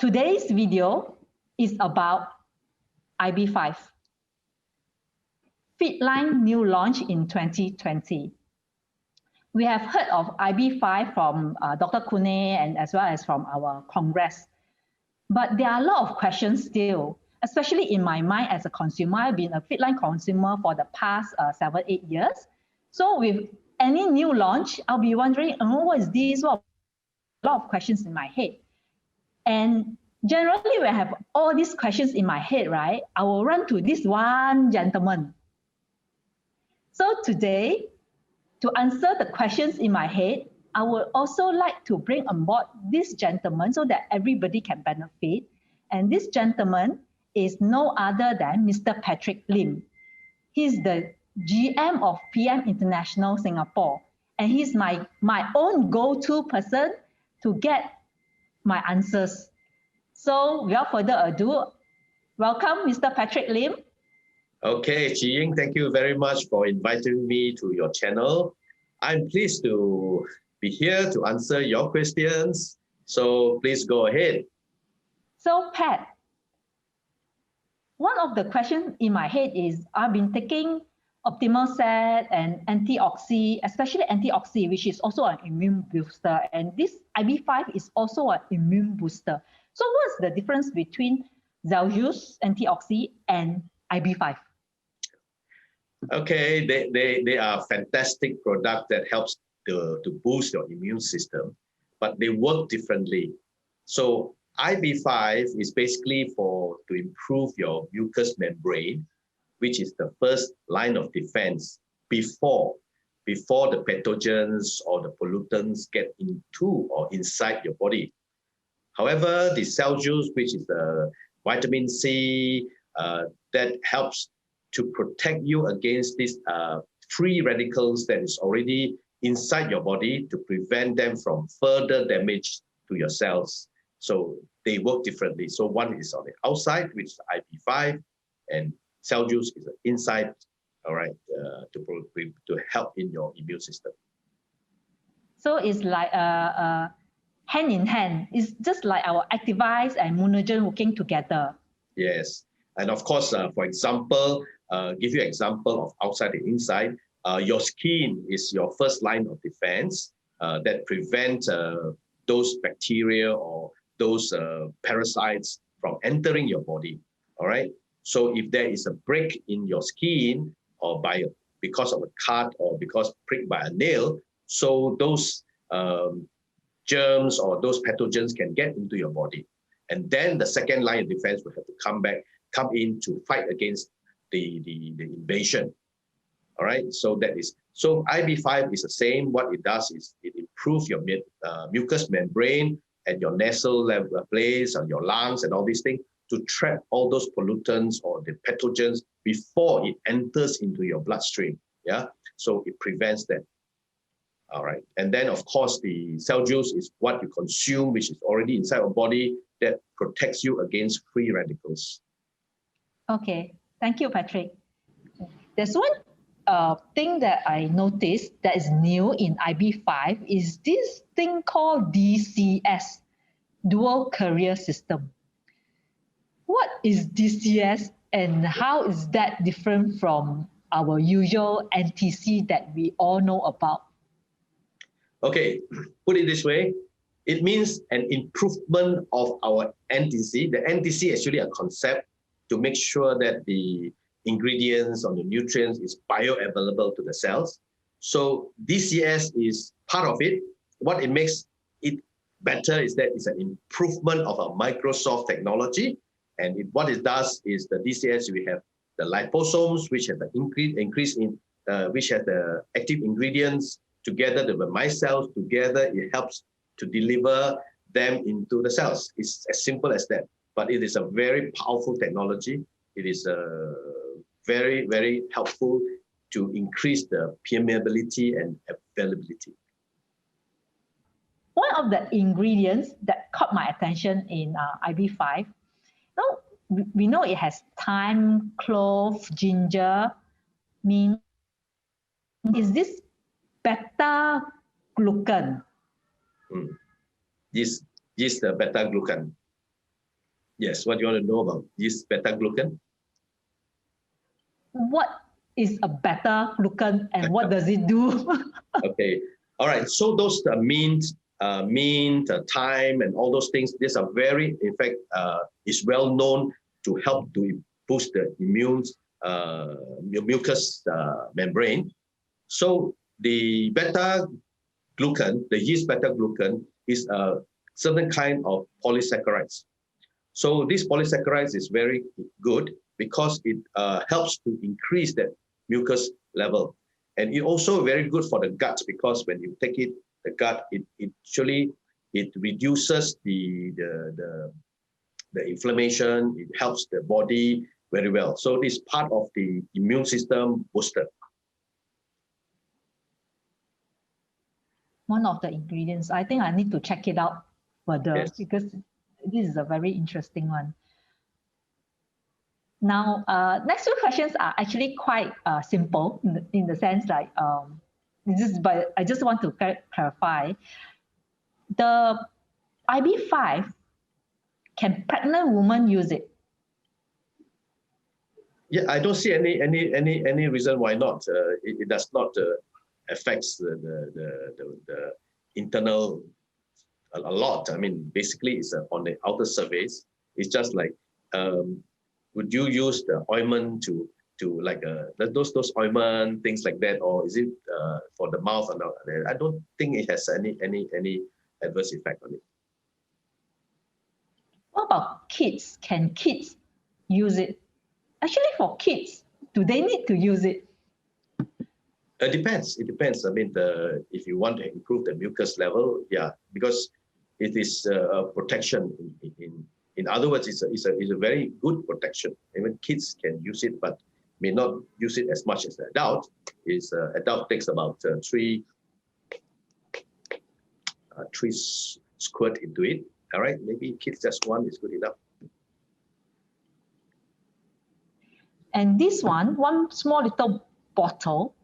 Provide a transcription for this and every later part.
Today's video is about IB5. FitLine new launch in 2020. We have heard of IB5 from Dr. Kune and as well as from our Congress. But there are a lot of questions still, especially in my mind as a consumer. I've been a FitLine consumer for the past 7-8 years. So with any new launch, I'll be wondering, oh, what is this? Well, a lot of questions in my head. And generally, when I have all these questions in my head, right, I will run to this one gentleman. So today, to answer the questions in my head, I would also like to bring on board this gentleman so that everybody can benefit. And this gentleman is no other than Mr. Patrick Lim. He's the GM of PM International Singapore. And he's my own go-to person to get my answers. So without further ado, welcome Mr. Patrick Lim. Okay, Chee, thank you very much for inviting me to your channel. I'm pleased to be here to answer your questions. So please go ahead. So Pat, one of the questions in my head is I've been taking optimal set and AntiOxy, especially AntiOxy, which is also an immune booster. And this IB5 is also an immune booster. So what's the difference between Zellschutz, AntiOxy, and IB5? Okay, they are fantastic products that helps to boost your immune system, but they work differently. So IB5 is basically to improve your mucous membrane, which is the first line of defense before the pathogens or the pollutants get into or inside your body. However, the Zellschutz, which is the vitamin C, that helps to protect you against these free radicals that is already inside your body to prevent them from further damage to your cells. So they work differently. So one is on the outside, which is IB5, and Zellschutz is the inside, all right, to help in your immune system. So it's like hand in hand. It's just like our Activize and Immunogen working together. Yes, and of course, for example, give you an example of outside and inside. Your skin is your first line of defense that prevents those bacteria or those parasites from entering your body. All right. So if there is a break in your skin or because of a cut or because pricked by a nail, so those germs or those pathogens can get into your body. And then the second line of defense will have to come in to fight against the invasion. All right, so IB5 is the same. What it does is it improves your mucous membrane and your nasal place and your lungs and all these things to trap all those pollutants or the pathogens before it enters into your bloodstream. Yeah, so it prevents that. All right, and then of course the Zellschutz is what you consume, which is already inside your body that protects you against free radicals. Okay, thank you, Patrick. There's one thing that I noticed that is new in IB5 is this thing called DCS, Dual Carrier System. What is DCS and how is that different from our usual NTC that we all know about? Okay, put it this way. It means an improvement of our NTC. The NTC is actually a concept to make sure that the ingredients or the nutrients is bioavailable to the cells. So DCS is part of it. What it makes it better is that it's an improvement of our Microsoft technology. And what it does is the DCS, we have the liposomes, which have the increase in, which have the active ingredients together with my cells. Together, it helps to deliver them into the cells. It's as simple as that. But it is a very powerful technology. It is very, very helpful to increase the permeability and availability. One of the ingredients that caught my attention in IB5, we know it has thyme, clove, ginger, mint. Is this Beta-Glucan? Yes, the Beta-Glucan. Yes, what do you want to know about yeast beta-glucan? What is a beta-glucan and what does it do? Okay, all right. So those mean, time, and all those things. These are very, in fact, is well known to help to boost the immune mucous membrane. So the beta-glucan, the yeast beta-glucan, is a certain kind of polysaccharides. So this polysaccharides is very good because it helps to increase that mucus level. And it also very good for the gut because when you take it, the gut, it actually, it reduces the inflammation, it helps the body very well. So this is part of the immune system booster. One of the ingredients. I think I need to check it out further. Yes. Because this is a very interesting one. Now, next two questions are actually quite simple in the sense like, but I just want to clarify. The IB5, can pregnant women use it? Yeah, I don't see any reason why not. It does not affect the internal a lot. I mean, basically, it's on the outer surface. It's just like, would you use the ointment to like those ointment things like that, or is it for the mouth or not? I don't think it has any adverse effect on it. What about kids? Can kids use it? Actually, for kids, do they need to use it? It depends. It depends. I mean, if you want to improve the mucus level, yeah, because it is a protection. In other words, it's a very good protection. Even kids can use it, but may not use it as much as the adult. Adult takes about three squirt into it. All right, maybe kids just one is good enough. And this one small little bottle,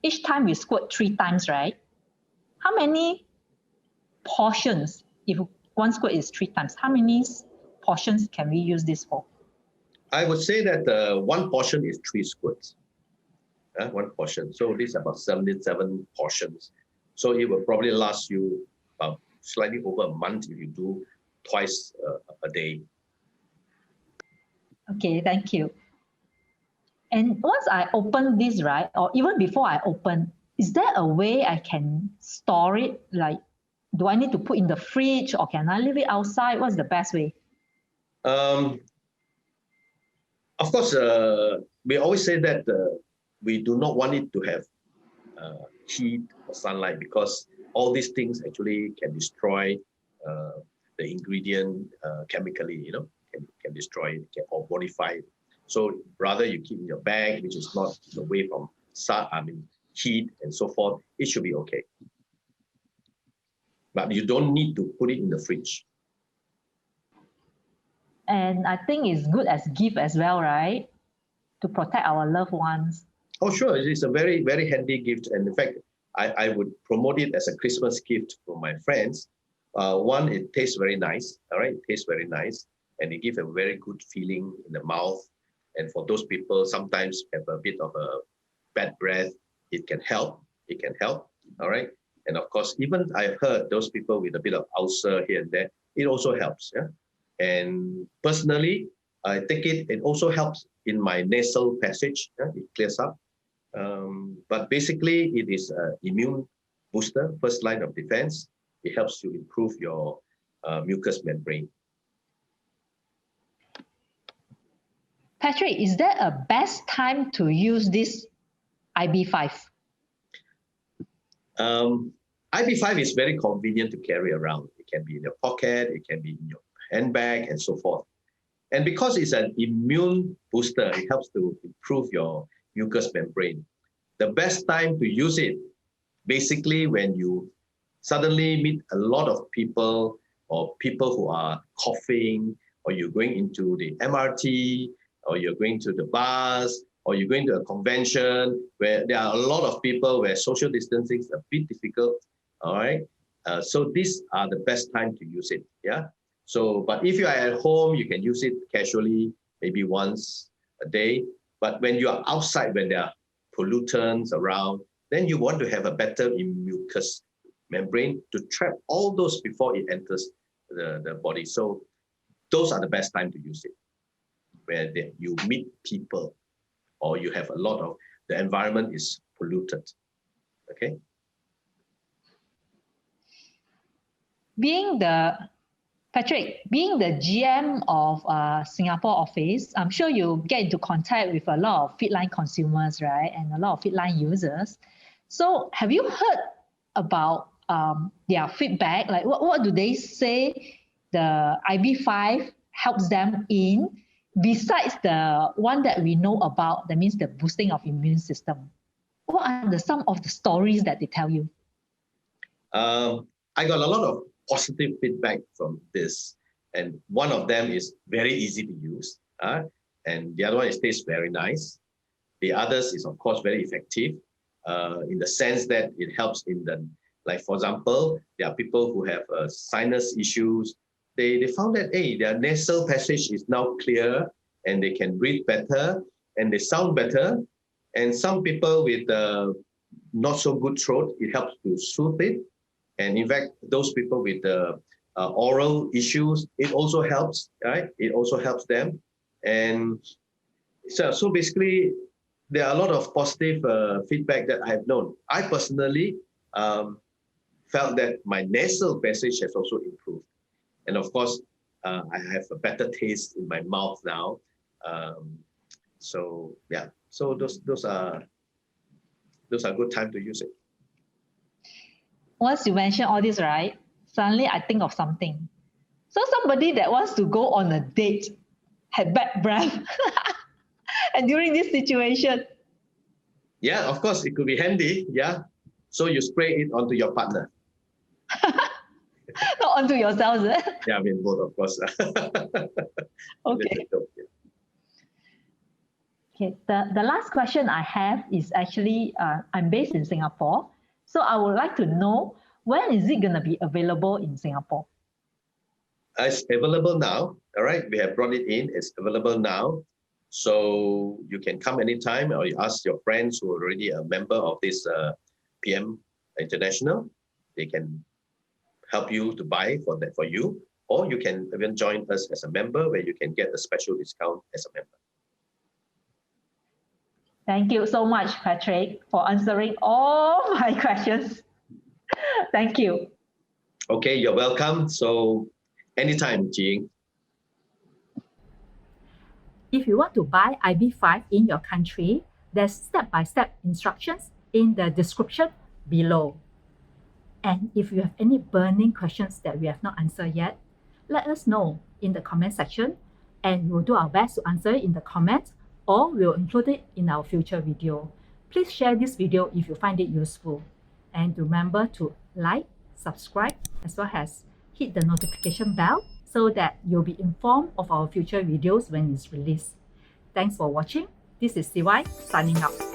each time you squirt 3 times, right? How many portions, if one squirt is 3 times, how many portions can we use this for? I would say that one portion is 3 squirts. One portion. So this is about 77 portions. So it will probably last you about slightly over a month if you do twice a day. Okay, thank you. And once I open this, right, or even before I open, is there a way I can store it? Like, do I need to put in the fridge or can I leave it outside? What's the best way? Of course, we always say that we do not want it to have heat or sunlight because all these things actually can destroy the ingredient chemically, you know, can destroy it or modify it. So rather you keep in your bag, which is not away from heat and so forth, it should be okay. But you don't need to put it in the fridge. And I think it's good as gift as well, right? To protect our loved ones. Oh, sure. It's a very, very handy gift. And in fact, I would promote it as a Christmas gift for my friends. One, it tastes very nice. All right, it tastes very nice. And it gives a very good feeling in the mouth. And for those people, sometimes have a bit of a bad breath, it can help. It can help. All right. And of course, even I've heard those people with a bit of ulcer here and there, it also helps. Yeah. And personally, I take it, it also helps in my nasal passage. Yeah? It clears up. But basically, it is an immune booster, first line of defense. It helps to improve your mucous membrane. Patrick, is there a best time to use this IB5? IB5 is very convenient to carry around. It can be in your pocket, it can be in your handbag, and so forth. And because it's an immune booster, it helps to improve your mucous membrane. The best time to use it, basically when you suddenly meet a lot of people or people who are coughing, or you're going into the MRT, or you're going to the bus, or you're going to a convention where there are a lot of people where social distancing is a bit difficult, all right? So these are the best time to use it, yeah? So, but if you are at home, you can use it casually, maybe once a day. But when you are outside, when there are pollutants around, then you want to have a better mucous membrane to trap all those before it enters the body. So those are the best time to use it, where you meet people or you have a lot of, the environment is polluted, okay? Patrick, being the GM of Singapore office, I'm sure you get into contact with a lot of FitLine consumers, right? And a lot of FitLine users. So have you heard about their feedback? Like what do they say the IB5 helps them in, besides the one that we know about, that means the boosting of immune system? What are some of the stories that they tell you? I got a lot of positive feedback from this. And one of them is very easy to use. And the other one, it tastes very nice. The others is, of course, very effective in the sense that it helps in the, like, for example, there are people who have sinus issues. They found that, hey, their nasal passage is now clear and they can breathe better and they sound better. And some people with not so good throat, it helps to soothe it. And in fact, those people with oral issues, it also helps, right? It also helps them. And so basically, there are a lot of positive feedback that I've known. I personally felt that my nasal passage has also improved. And of course, I have a better taste in my mouth now. So yeah, so those are good time to use it. Once you mention all this, right, suddenly I think of something. So somebody that wants to go on a date had bad breath. And during this situation. Yeah, of course, it could be handy. Yeah. So you spray it onto your partner. Not onto yourself. Yeah, I mean, both, of course. Okay. Okay. The last question I have is actually, I'm based in Singapore. So I would like to know, when is it going to be available in Singapore? It's available now. All right. We have brought it in. It's available now. So you can come anytime, or you ask your friends who are already a member of this PM International. They can help you to buy for you, or you can even join us as a member, where you can get a special discount as a member. Thank you so much, Patrick, for answering all my questions. Thank you. Okay, you're welcome. So anytime, Chee. If you want to buy IB5 in your country, there's step-by-step instructions in the description below. And if you have any burning questions that we have not answered yet, let us know in the comment section, and we'll do our best to answer it in the comments, or we'll include it in our future video. Please share this video if you find it useful. And remember to like, subscribe, as well as hit the notification bell so that you'll be informed of our future videos when it's released. Thanks for watching. This is CY signing out.